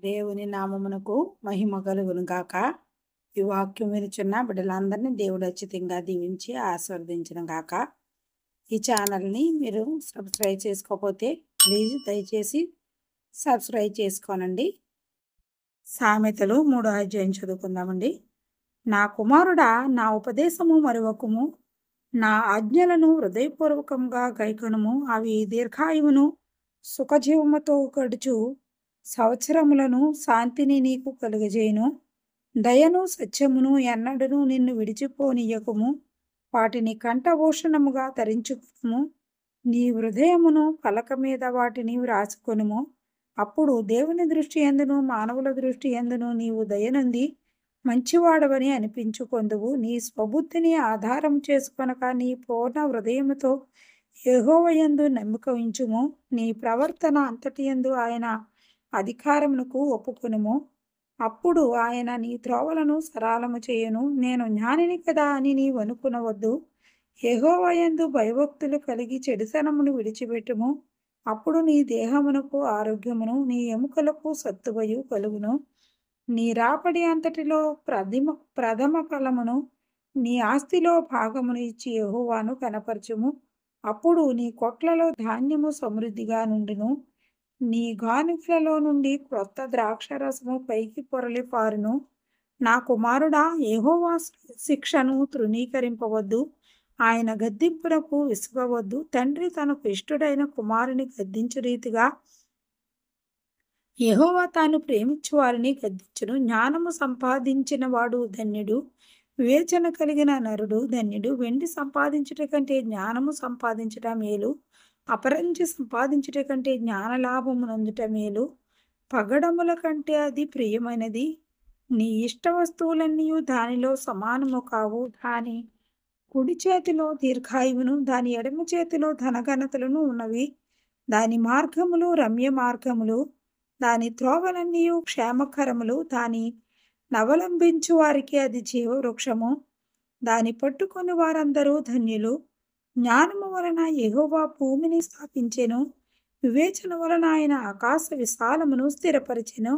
దేవుని నామమునకు మహిమ కలుగును గాక. ఈ వాక్యం వినుచున్న బిడ్డలందరినీ దేవుడు ఉచితంగా దీవించి ఆశీర్వదించును గాక. ఈ ఛానల్ని మీరు సబ్స్క్రైబ్ చేసుకోకపోతే ప్లీజ్ దయచేసి సబ్స్క్రైబ్ చేసుకోనండి. సామెతలు 3వ అధ్యాయం చదువుకుందామండి. నా కుమారుడా, నా ఉపదేశము మరువకుము, నా ఆజ్ఞలను హృదయపూర్వకంగా గైకొనుము. అవి దీర్ఘాయువును సుఖజీవముతో గడుచు సంవత్సరములను శాంతిని నీకు కలుగజేయును. దయను సత్యమును ఎన్నడను నిన్ను విడిచిపోనీయకుము. వాటిని కంఠభూషణముగా ధరించుకుము. నీ హృదయమును పలక మీద వాటిని వ్రాసుకొనుము. అప్పుడు దేవుని దృష్టి యందును మానవుల దృష్టి యందును నీవు దయనుంది మంచివాడవని అనిపించుకొందువు. నీ స్వబుద్ధిని ఆధారం చేసుకొనక నీ పూర్ణ హృదయముతో యెహోవా యందు నమ్మిక ఉంచుము. నీ ప్రవర్తన అంతటి యందు ఆయన అధికారమునకు ఒప్పుకొనుము. అప్పుడు ఆయన నీ త్రోవలను సరళము చేయును. నేను జ్ఞానిని కదా అని నీవు అనుకునవద్దు. యెహోవా యందు భయభక్తులు కలిగి చెడుతనమును విడిచిపెట్టుము. అప్పుడు నీ దేహమునకు ఆరోగ్యమును నీ ఎముకలకు సత్తువయు కలుగును. నీ రాబడి అంతటిలో ప్రథమ ఫలమును నీ ఆస్తిలో భాగమును ఇచ్చి యెహోవాను కనపరచుము. అప్పుడు నీ కొట్లలో ధాన్యము సమృద్ధిగా నుండును. నీ గానుగలలో నుండి క్రొత్త ద్రాక్షరసము పైకి పొరలి పారును. నా కుమారుడా, యెహోవా శిక్షను తృణీకరింపవద్దు. ఆయన గద్దింపునకు విసుగవద్దు. తండ్రి తనకు ఇష్టుడైన కుమారుని గద్దించు రీతిగా యెహోవా తాను ప్రేమించు వారిని గద్దించును. జ్ఞానము సంపాదించిన వాడు ధన్యుడు. వివేచన కలిగిన నరుడు ధన్యుడు. వెండి సంపాదించుట కంటే జ్ఞానము సంపాదించుట మేలు. అపరంజి సంపాదించుట కంటే జ్ఞానలాభము నందుట మేలు. పగడముల కంటే అది ప్రియమైనది. నీ ఇష్ట వస్తువులన్నీ దానిలో సమానము కావు. దాని కుడి చేతిలో దీర్ఘాయువును దాని ఎడమ చేతిలో ధనఘనతలను ఉన్నవి. దాని మార్గములు రమ్య మార్గములు, దాని త్రోవలన్నీ క్షేమకరములు. దాని నవలంబించు వారికి అది జీవవృక్షము. దాని పట్టుకొని వారందరూ ధన్యులు. జ్ఞానము వలన యెహోవా భూమిని స్థాపించెను. వివేచన వలన ఆయన ఆకాశ విశాలమును స్థిరపరిచెను.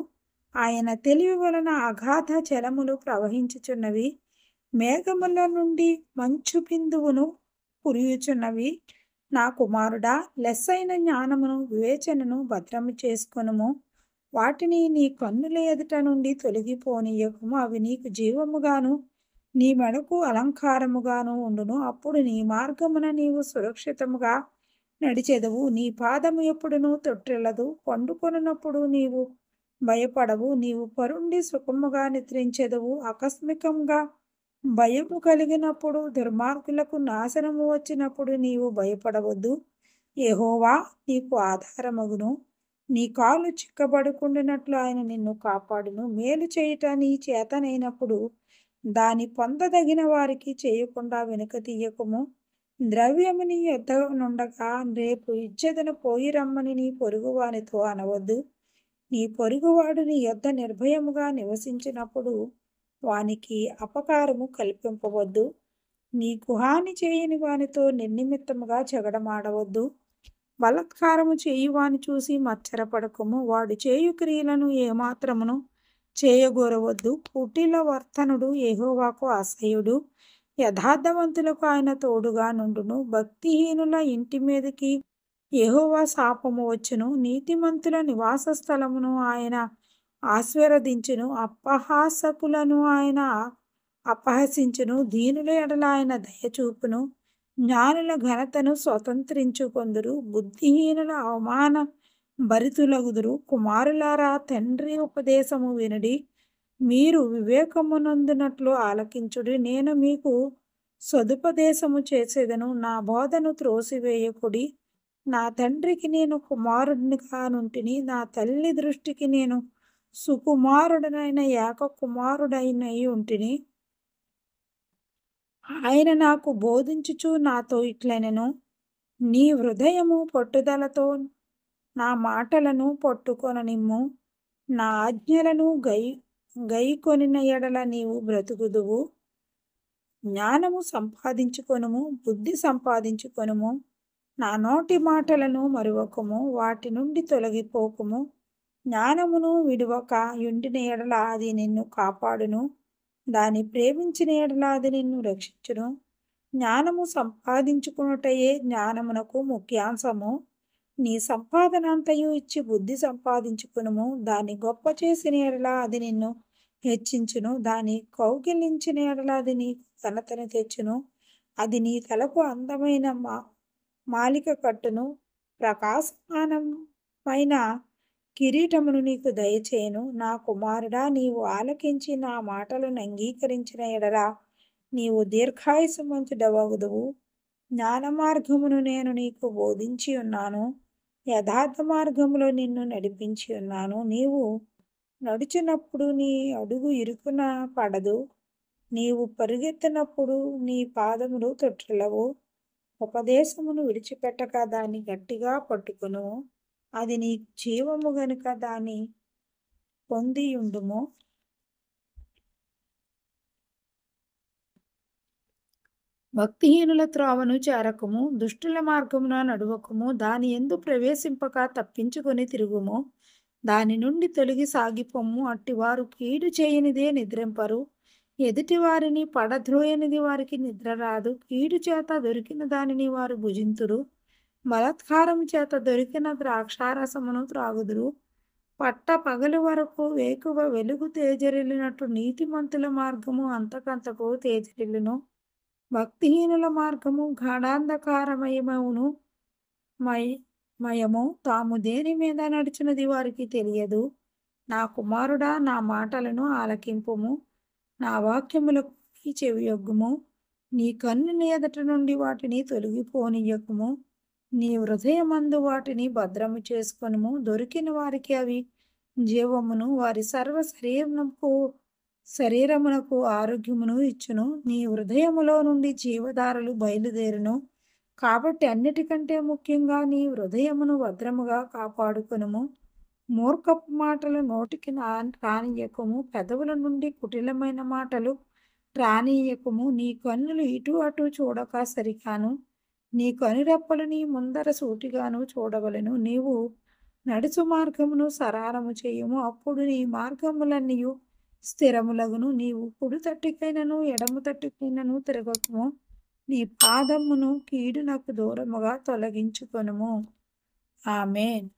ఆయన తెలివి వలన అగాధ జలములు ప్రవహించుచున్నవి. మేఘముల నుండి మంచు బిందువును కురియుచున్నవి. నా కుమారుడా, లెస్సైన జ్ఞానమును వివేచనను భద్రము చేసుకొనుము. వాటిని నీ కన్నుల ఎదుట నుండి తొలగిపోనీయకుము. అవి నీకు జీవముగాను నీ మెడకు అలంకారముగాను ఉండును. అప్పుడు నీ మార్గమున నీవు సురక్షితముగా నడిచెదవు. నీ పాదము ఎప్పుడునూ తొట్టిల్లదు. పండుకొనున్నప్పుడు నీవు భయపడవు. నీవు పరుండి సుఖముగా నిద్రించెదవు. ఆకస్మికంగా భయము కలిగినప్పుడు, దుర్మార్గులకు నాశనము వచ్చినప్పుడు నీవు భయపడవద్దు. యెహోవా నీకు ఆధారమగును. నీ కాలు చిక్కబడుకుండినట్లు ఆయన నిన్ను కాపాడును. మేలు చేయుట నీ చేతనైనప్పుడు దాని పొందదగిన వారికి చేయకుండా వెనుక తీయకుము. ద్రవ్యము నీ యొద్ద నుండగా రేపు ఇచ్చెదను పోయి రమ్మని నీ పొరుగువానితో అనవద్దు. నీ పొరుగువాడు నీ యొద్ద నిర్భయముగా నివసించినప్పుడు వానికి అపకారము కల్పింపవద్దు. నీకు హాని చేయని వానితో నిర్నిమిత్తముగా జగడమాడవద్దు. బలాత్కారము చేయువాని చూసి మత్సరపడకము. వాడు చేయు క్రియలను ఏమాత్రమును చేయగోరవద్దు. కుటిల వర్తనుడు యెహోవాకు అసహ్యుడు. యథార్థవంతులకు ఆయన తోడుగా నుండును. భక్తిహీనుల ఇంటి మీదకి యెహోవా శాపము వచ్చును. నీతిమంతుల నివాస స్థలమును ఆయన ఆశీర్వదించును. అపహాసకులను ఆయన అపహసించును. దీనుల ఎడల ఆయన దయచూపును. జ్ఞానుల ఘనతను స్వతంత్రించుకొందురు. బుద్ధిహీనుల అవమాన భరితులగుదురు. కుమారులారా, తండ్రి ఉపదేశము వినుడి. మీరు వివేకమునందునట్లు ఆలకించుడి. నేను మీకు సదుపదేశము చేసేదను. నా బోధను త్రోసివేయకుడి. నా తండ్రికి నేను కుమారుడిగా నుంటిని. నా తల్లి దృష్టికి నేను సుకుమారుడనైన ఏక కుమారుడైనై ఉంటిని. ఆయన నాకు బోధించుచు నాతో ఇట్లనెను, నీ హృదయము పట్టుదలతో నా మాటలను పట్టుకొననిమ్ము. నా ఆజ్ఞలను గైకొనిన ఎడల నీవు బ్రతుకుదువు. జ్ఞానము సంపాదించుకొనుము, బుద్ధి సంపాదించుకొనుము. నా నోటి మాటలను మరువకుము. వాటి నుండి తొలగిపోకుము. జ్ఞానమును విడువక యుండిన ఎడల అది నిన్ను కాపాడును. దాన్ని ప్రేమించిన ఎడల అది నిన్ను రక్షించును. జ్ఞానము సంపాదించుకున్నటయే జ్ఞానమునకు ముఖ్యాంశము. నీ సంపాదన అంతయు ఇచ్చి బుద్ధి సంపాదించుకునుము. దాన్ని గొప్ప చేసిన ఎడల అది నిన్ను హెచ్చించును. దాన్ని కౌగిలించిన ఎడల అది నీకు ఘనతను తెచ్చును. అది నీ తలకు అందమైన మాలిక కట్టును. ప్రకాశమానమైన కిరీటమును నీకు దయచేయును. నా కుమారుడా, నీవు ఆలకించి నా మాటలను అంగీకరించిన ఎడల నీవు దీర్ఘాయుష్మంతుడవగుదువు. జ్ఞాన మార్గమును నేను నీకు బోధించి ఉన్నాను. యథార్థ మార్గములో నిన్ను నడిపించి ఉన్నాను. నీవు నడుచునప్పుడు నీ అడుగు ఇరుకున పడదు. నీవు పరుగెత్తినప్పుడు నీ పాదములు తొట్టిల్లవు. ఉపదేశమును విడిచిపెట్టక దాన్ని గట్టిగా పట్టుకును. అది నీ జీవము గనుక దాన్ని పొందియుండుము. భక్తిహీనుల త్రోవను చేరకము, దుష్టుల మార్గమున నడువకము. దాని యందు ప్రవేశింపక తప్పించుకొని తిరుగుము. దాని నుండి తొలగి సాగిపొమ్ము. అట్టివారు కీడు చేయనిదే నిద్రింపరు. ఎదుటి వారిని పడద్రోయనిది వారికి నిద్ర రాదు. కీడు చేత దొరికిన దానిని వారు భుజింతురు. బలాత్కారం చేత దొరికిన ద్రాక్షారసమును త్రాగుదురు. పట్ట పగలు వరకు వేకువ వెలుగు తేజరిల్లినట్టు నీతిమంతుల మార్గము అంతకంతకు తేజరిల్లును. భక్తిహీనుల మార్గము గాఢాంధకారమయమవును. మయము తాము దేని మీద నడుచున్నది వారికి తెలియదు. నా కుమారుడా, నా మాటలను ఆలకింపుము. నా వాక్యములకు చెవియొగ్గుము. నీ కన్నుని ఎదట నుండి వాటిని తొలగిపోనీయకుము. నీ హృదయమందు వాటిని భద్రము చేసుకొనుము. దొరికిన వారికి అవి జీవమును, వారి సర్వ శరీరమునకు ఆరోగ్యమును ఇచ్చును. నీ హృదయములో నుండి జీవధారలు బయలుదేరును. కాబట్టి అన్నిటికంటే ముఖ్యంగా నీ హృదయమును భద్రముగా కాపాడుకొనుము. మూర్ఖపు మాటలు నోటికి రానియకము. పెదవుల నుండి కుటిలమైన మాటలు రానియకము. నీ కన్నులు ఇటు అటు చూడక సరికాను. నీ కనురెప్పలు నీ ముందర సూటిగాను చూడవలెను. నీవు నడుచు మార్గమును సరారము చేయుము. అప్పుడు నీ మార్గములన్నీయు స్థిరములగును. నీవు కుడి తట్టుకైనను ఎడమ తట్టుకైనను తిరగకము. నీ పాదమును కీడునకు దూరముగా తొలగించుకొనుము. ఆమేన్.